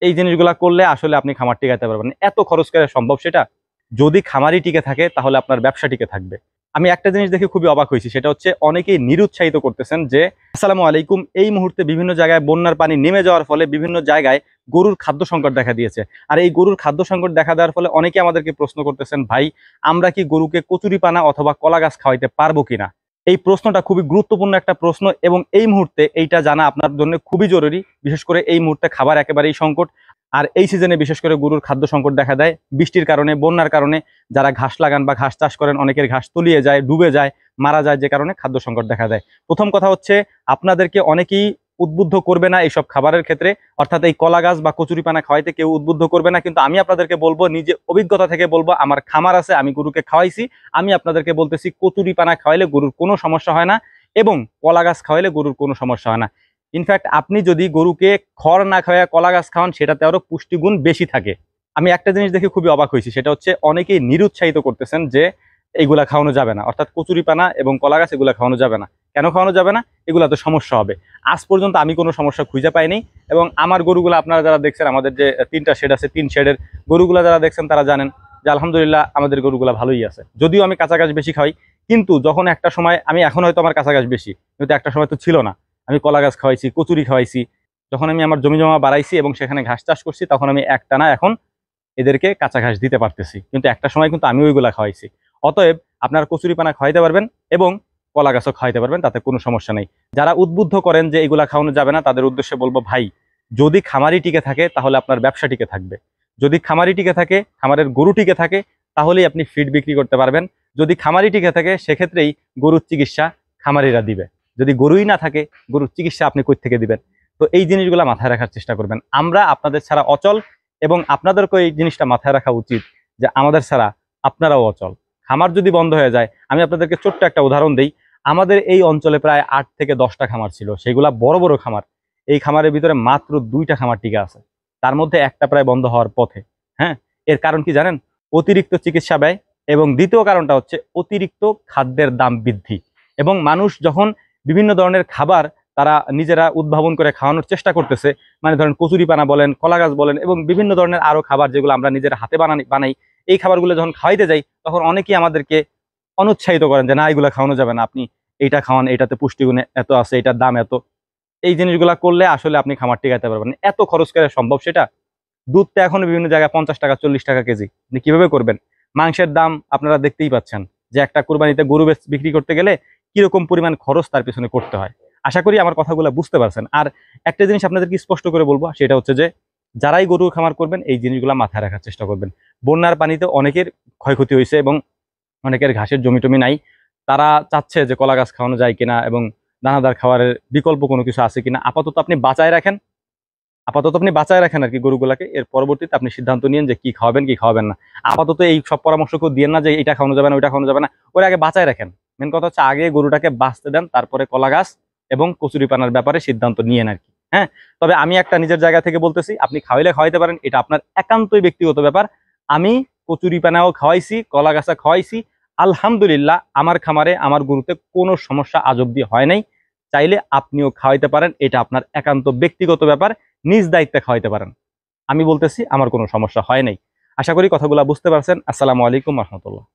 এই জিনিসগুলা করলে আসলে আপনি খামার টিকাতে পারবেন। এত খরচ করে সম্ভব সেটা? যদি খামারই টিকে থাকে তাহলে আপনার ব্যবসা টিকে থাকবে। আমি একটা জিনিস দেখে খুবই অবাক হয়েছি, সেটা হচ্ছে অনেকেই নিরুৎসাহিত করতেছেন যে আসসালামু আলাইকুম, এই মুহূর্তে বিভিন্ন জায়গায় বন্যার পানি নেমে যাওয়ার ফলে বিভিন্ন জায়গায় গরুর খাদ্য সংকট দেখা দিয়েছে। আর এই গরুর খাদ্য সংকট দেখা দেওয়ার ফলে অনেকে আমাদেরকে প্রশ্ন করতেছেন, ভাই আমরা কি গরুকে কচুরিপানা অথবা কলা গাছ খাওয়াইতে পারবো কিনা? এই প্রশ্নটা খুবই গুরুত্বপূর্ণ একটা প্রশ্ন এবং এই মুহূর্তে এইটা জানা আপনার জন্য খুবই জরুরি। বিশেষ করে এই মুহূর্তে খাবার একেবারেই সংকট। আর এই সিজনে বিশেষ করে গরুর খাদ্য সংকট দেখা দেয় বৃষ্টির কারণে, বন্যার কারণে। যারা ঘাস লাগান বা ঘাস চাষ করেন অনেকের ঘাস তলিয়ে যায়, ডুবে যায়, মারা যায়, যে কারণে খাদ্য সংকট দেখা দেয়। প্রথম কথা হচ্ছে, আপনাদেরকে অনেকেই উদ্বুদ্ধ করবে না এইসব খাবারের ক্ষেত্রে, অর্থাৎ এই কলা গাছ বা কচুরিপানা খাওয়াইতে কেউ উদ্বুদ্ধ করবে না। কিন্তু আমি আপনাদেরকে বলবো, নিজে অভিজ্ঞতা থেকে বলবো, আমার খামার আছে, আমি গরুকে খাওয়াইছি, আমি আপনাদেরকে বলতেছি কচুরিপানা খাওয়াইলে গরুর কোনো সমস্যা হয় না এবং কলা গাছ খাওয়াইলে গরুর কোনো সমস্যা হয় না। ইনফ্যাক্ট আপনি যদি গরুকে খড় না খাওয়া কলা গাছ খাওয়ান, সেটাতে আরো পুষ্টিগুণ বেশি থাকে। আমি একটা জিনিস দেখে খুবই অবাক হয়েছি, সেটা হচ্ছে অনেকেই নিরুৎসাহিত করতেছেন যে এগুলা খাওয়ানো যাবে না, অর্থাৎ কচুরিপানা এবং কলা গাছ এগুলা খাওয়ানো যাবে না। কেন খাওয়ানো যাবে না? এগুলা তো সমস্যা হবে। আজ পর্যন্ত আমি কোনো সমস্যা খুঁজে পাইনি এবং আমার গরুগুলো আপনারা যারা দেখছেন, আমাদের যে 3টা শেড আছে, 3 শেডের গরুগুলা যারা দেখছেন তারা জানেন যে আলহামদুলিল্লাহ আমাদের গরুগুলা ভালোই আছে। যদিও আমি কাঁচা ঘাস বেশি খাই, কিন্তু যখন একটা সময়, আমি এখন হয়তো আমার কাঁচা ঘাস বেশি, কিন্তু একটা সময় তো ছিল না, আমি কলা গাছ খাওয়াইছি, কচুরি খাওয়াইছি। যখন আমি আমার জমি জমা বাড়াইছি এবং সেখানে ঘাস চাষ করছি, তখন আমি একটানা এখন এদেরকে কাঁচা ঘাস দিতে পারতেছি, কিন্তু একটা সময় কিন্তু আমি ওইগুলা খাওয়াইছি। অতএব আপনার কচুরিপানা খাওয়াইতে পারবেন এবং কলা গাছও খাওয়াইতে পারবেন, তাতে কোনো সমস্যা নেই। যারা উদ্বুদ্ধ করেন যে এগুলা খাওয়ানো যাবে না, তাদের উদ্দেশ্যে বলবো, ভাই যদি খামারই টিকে থাকে তাহলে আপনার ব্যবসা টিকে থাকবে। যদি খামারই টিকে থাকে, খামারের গরু টিকে থাকে, তাহলেই আপনি ফিড বিক্রি করতে পারবেন। যদি খামারই টিকে থাকে, সেক্ষেত্রেই গরুর চিকিৎসা খামারিরা দিবে। যদি গরুই না থাকে, গরুর চিকিৎসা আপনি কই থেকে দিবেন? তো এই জিনিসগুলো মাথায় রাখার চেষ্টা করবেন। আমরা আপনাদের ছাড়া অচল এবং আপনাদেরকেও এই জিনিসটা মাথায় রাখা উচিত যে আমাদের ছাড়া আপনারাও অচল। খামার যদি বন্ধ হয়ে যায়, আমি আপনাদেরকে ছোট্ট একটা উদাহরণ দিই। আমাদের এই অঞ্চলে প্রায় 8 থেকে 10টা খামার ছিল, সেগুলা বড় বড় খামার। এই খামারের ভিতরে মাত্র 2টা খামার টিকে আছে, তার মধ্যে একটা প্রায় বন্ধ হওয়ার পথে। হ্যাঁ, এর কারণ কি জানেন? অতিরিক্ত চিকিৎসা ব্যয়, এবং দ্বিতীয় কারণটা হচ্ছে অতিরিক্ত খাদ্যের দাম বৃদ্ধি। এবং মানুষ যখন বিভিন্ন ধরনের খাবার তারা নিজেরা উদ্ভাবন করে খাওয়ানোর চেষ্টা করতেছে, মানে ধরেন কচুরিপানা বলেন, কলা গাছ বলেন, এবং বিভিন্ন ধরনের আরো খাবার যেগুলো আমরা নিজের হাতে বানাই, এই খাবারগুলো যখন খাওয়াইতে যাই, তখন অনেকেই আমাদেরকে অনুৎসাহিত করেন যে না, এগুলো খাওয়ানো যাবে না, আপনি এইটা খাওয়ান, এটাতে পুষ্টিগুণ এত আছে, এটার দাম এত। এই জিনিসগুলা করলে আসলে আপনি খামার টিকাতে পারবেন না। এত খরচ করে সম্ভব সেটা? দুধ তো এখন বিভিন্ন জায়গায় 50 টাকা 40 টাকা কেজি, আপনি কিভাবে করবেন? মাংসের দাম আপনারা দেখতেই পাচ্ছেন যে একটা কুরবানিতে গরু বিক্রি করতে গেলে কিরকম পরিমাণ খরচ তার পিছনে করতে হয়। আশা করি আমার কথাগুলো বুঝতে পারছেন। আর একটা জিনিস আপনাদেরকে স্পষ্ট করে বলবো, সেটা হচ্ছে যে যারাই গরুর খামার করবেন এই জিনিসগুলো মাথায় রাখার চেষ্টা করবেন। বন্যার পানিতে অনেকের ক্ষয়ক্ষতি হয়েছে এবং অনেকের ঘাসের জমি টমি নাই। তারা চাচ্ছে যে কলা গাছ খাওয়ানো যায় কিনা এবং দানাদার খাবারের বিকল্প কোনো কিছু আছে কিনা। আপাতত আপনি বাঁচায় রাখেন আর কি গরুগুলাকে। এর পরবর্তীতে আপনি সিদ্ধান্ত নিন যে কি খাওয়াবেন কি খাওয়াবেন না। আপাতত এই সব পরামর্শ কেউ দিয়েন না যে এটা খাওয়ানো যাবে না, ওইটা খাওয়ানো যাবে না। ওরা আগে বাঁচায় রাখেন। মেন কথা হচ্ছে আগে গরুটাকে বাঁচতে দেন, তারপরে কলা গাছ এবং কচুরিপানার ব্যাপারে সিদ্ধান্ত নিয়েন আর কি। হ্যাঁ, তবে আমি একটা নিজের জায়গা থেকে বলতেছি, আপনি খাওয়াইলে খাওয়াইতে পারেন, এটা আপনার একান্তই ব্যক্তিগত ব্যাপার। আমি কচুরিপানাও খাওয়াইছি, কলা গাছা খাওয়াইছি, আলহামদুলিল্লাহ আমার খামারে আমার গরুতে কোনো সমস্যা আজ অব্দি হয় নাই। চাইলে আপনিও খাওয়াইতে পারেন, এটা আপনার একান্ত ব্যক্তিগত ব্যাপার, নিজ দায়িত্বে খাওয়াইতে পারেন। আমি বলতেছি আমার কোনো সমস্যা হয় নাই। আশা করি কথাগুলো বুঝতে পারছেন। আসসালামু আলাইকুম রহমতুল্লাহ।